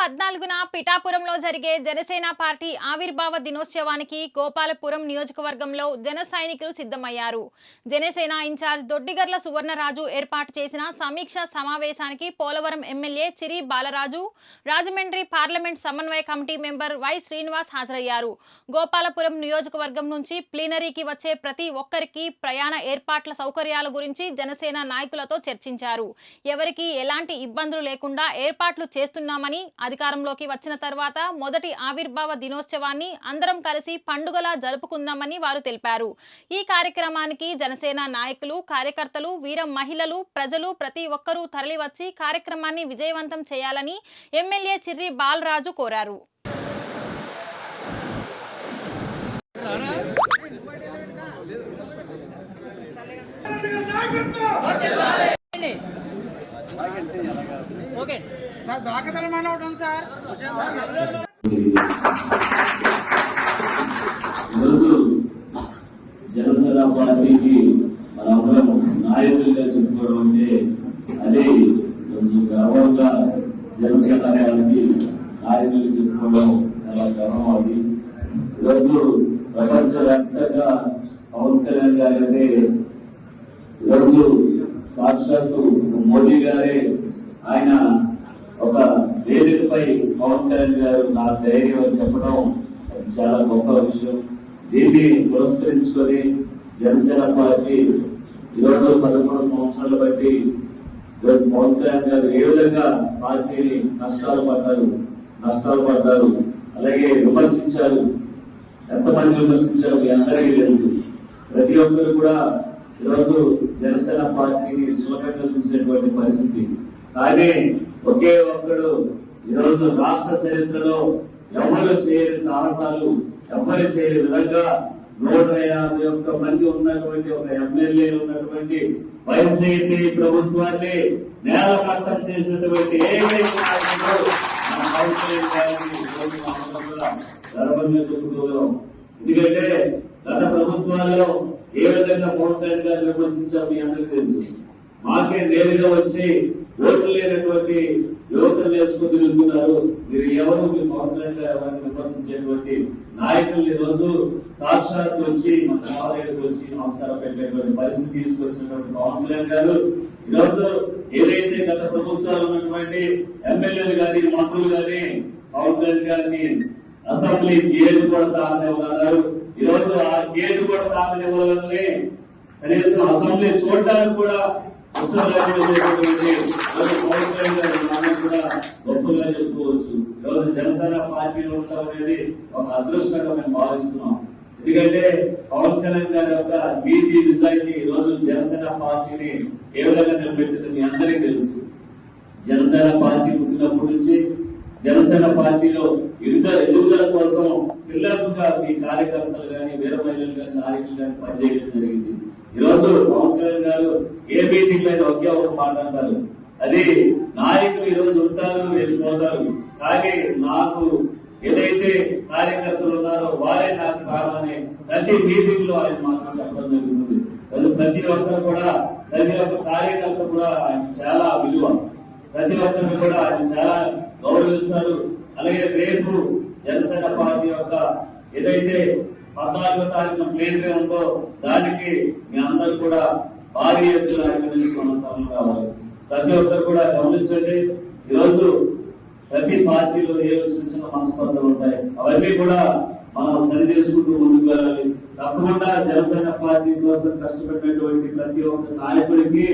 14న పిఠాపురంలో జరిగే జనసేన పార్టీ ఆవిర్భావ దినోత్సవానికి గోపాలపురం నియోజకవర్గంలో జన సైనికులు సిద్ధమయ్యారు. జనసేన ఇన్ఛార్జ్ దొడ్డిగర్ల సువర్ణరాజు ఏర్పాటు చేసిన సమీక్ష సమావేశానికి పోలవరం ఎమ్మెల్యే చిరి బాలరాజు, రాజమండ్రి పార్లమెంట్ సమన్వయ కమిటీ మెంబర్ వై శ్రీనివాస్ హాజరయ్యారు. గోపాలపురం నియోజకవర్గం నుంచి ప్లీనరీకి వచ్చే ప్రతి ఒక్కరికి ప్రయాణ ఏర్పాట్ల సౌకర్యాల గురించి జనసేన నాయకులతో చర్చించారు. ఎవరికి ఎలాంటి ఇబ్బందులు లేకుండా ఏర్పాట్లు చేస్తున్నామని, అధికారంలోకి వచ్చిన తర్వాత మొదటి ఆవిర్భావ దినోత్సవాన్ని అందరం కలిసి పండుగలా జరుపుకుందామని వారు తెలిపారు. ఈ కార్యక్రమానికి జనసేన నాయకులు, కార్యకర్తలు, వీర మహిళలు, ప్రజలు ప్రతి ఒక్కరూ తరలివచ్చి కార్యక్రమాన్ని విజయవంతం చేయాలని ఎమ్మెల్యే చిర్రి బాలరాజు కోరారు. ఓకే సార్, దాఖతల మనవడం సార్. ఈరోజు జనసేన పార్టీకి మనందరం నాయకులుగా చెప్పుకోవడం అంటే అది గర్వంగా జనసేన పార్టీ నాయకులు చెప్పుకోవడం చాలా గర్వం. అది ఈరోజు ప్రపంచవ్యాప్తంగా పవన్ కళ్యాణ్ గారు అంటే ఈరోజు సాక్షాత్తు మోదీ గారే ఆయన ఒక వేదికపై పవన్ కళ్యాణ్ గారు నా ధైర్యం అని చెప్పడం అది చాలా గొప్ప విషయం. దీన్ని పురస్కరించుకొని జనసేన పార్టీ ఈరోజు 13 సంవత్సరాలు బట్టి ఈరోజు పవన్ కళ్యాణ్ గారు ఏ విధంగా పార్టీని నష్టాలు పడ్డారు, అలాగే విమర్శించారు. ఎంతమంది విమర్శించారు మీ అందరికీ తెలుసు. ప్రతి ఒక్కరు కూడా ఈరోజు జనసేన పార్టీని సులభంగా చూసేటువంటి పరిస్థితి. కానీ ఒకే ఒక్కడు ఈరోజు రాష్ట్ర చరిత్రలో ఎవరు చేయని సాహసాలు, ఎవరు చేయని విధంగా 151 మంది ఉన్నటువంటి ఒక ఎమ్మెల్యేలు ఉన్నటువంటి వైసీపీ ప్రభుత్వాన్ని నేలమట్టం చేసినటువంటి గర్వంగా చెప్పుకోగలం. ఎందుకంటే గత ప్రభుత్వాల్లో ఏ విధంగా పవన్ కళ్యాణ్ గారు విమర్శించారు మీ అందరికీ తెలుసు. మాకే నేరుగా వచ్చి ఓట్లు లేనటువంటి యువతలు వేసుకుని తిరుగుతున్నారు. మీరు ఎవరు మీ పవన్ కళ్యాణ్ గారు ఎవరిని విమర్శించేటువంటి నాయకులు ఈరోజు సాక్షాత్ వచ్చి మన దేవాలయానికి వచ్చి నమస్కారం పెట్టేటువంటి పరిస్థితి తీసుకొచ్చినటువంటి పవన్ కళ్యాణ్ గారు ఈరోజు ఏదైతే గత ప్రభుత్వాలు ఉన్నటువంటి ఎమ్మెల్యేలు గాని, మంత్రులు గాని పవన్ కళ్యాణ్ గారిని అసెంబ్లీ గేటు కూడా తాగనివ్వగలరు. ఈరోజు ఆ గేటు కూడా తాగనివ్వగలని కనీసం అసెంబ్లీ చూడడానికి కూడా గొప్పగా చెప్పుకోవచ్చు. ఈరోజు జనసేన పార్టీ ఉండటం అనేది ఒక అదృష్టంగా మేము భావిస్తున్నాం. ఎందుకంటే పవన్ కళ్యాణ్ గారి యొక్క నీతి నిజాయితీ ఈరోజు జనసేన పార్టీని ఏ విధంగా నిలబెట్టింది మీ అందరికీ తెలుసు. జనసేన పార్టీ పుట్టినప్పటి నుంచి జనసేన పార్టీలో ఎదుగుదల కోసం పిల్లర్స్ గా మీ కార్యకర్తలు గాని, వీర మహిళలు గాని, నాయకులు గాని పనిచేయడం జరిగింది. ఈరోజు పవన్ కళ్యాణ్ గారు ఏ మీటింగ్ లో ఒకే ఒక మాట అంటారు, అది నాయకులు ఈరోజు ఉంటారు, వెళ్ళిపోతారు, కానీ నాకు ఏదైతే కార్యకర్తలు ఉన్నారో వారే నాకు కావాలని ప్రతి మీటింగ్ లో ఆయన మాత్రం చెప్పడం జరుగుతుంది. ప్రతి ఒక్కరు కూడా, ప్రతి ఒక్క కార్యకర్త కూడా ఆయన చాలా విలువ, ప్రతి ఒక్కరిని కూడా ఆయన చాలా గౌరవిస్తారు. అలాగే రేపు జనసేన పార్టీ యొక్క ఏదైతే 14వ తారీఖున ప్లేన్గా ఉందో దానికి మీ అందరూ కూడా భారీ ఎత్తున తరలి రావాలి. ప్రతి ఒక్కరు కూడా గమనించండి. ఈరోజు ప్రతి పార్టీలో ఏ చిన్న చిన్న మనస్పర్ధలు ఉంటాయి, అవన్నీ కూడా మనం సరి చేసుకుంటూ ముందుకు వెళ్ళాలి. తప్పకుండా జనసేన పార్టీ కోసం కష్టపడినటువంటి ప్రతి ఒక్క నాయకుడికి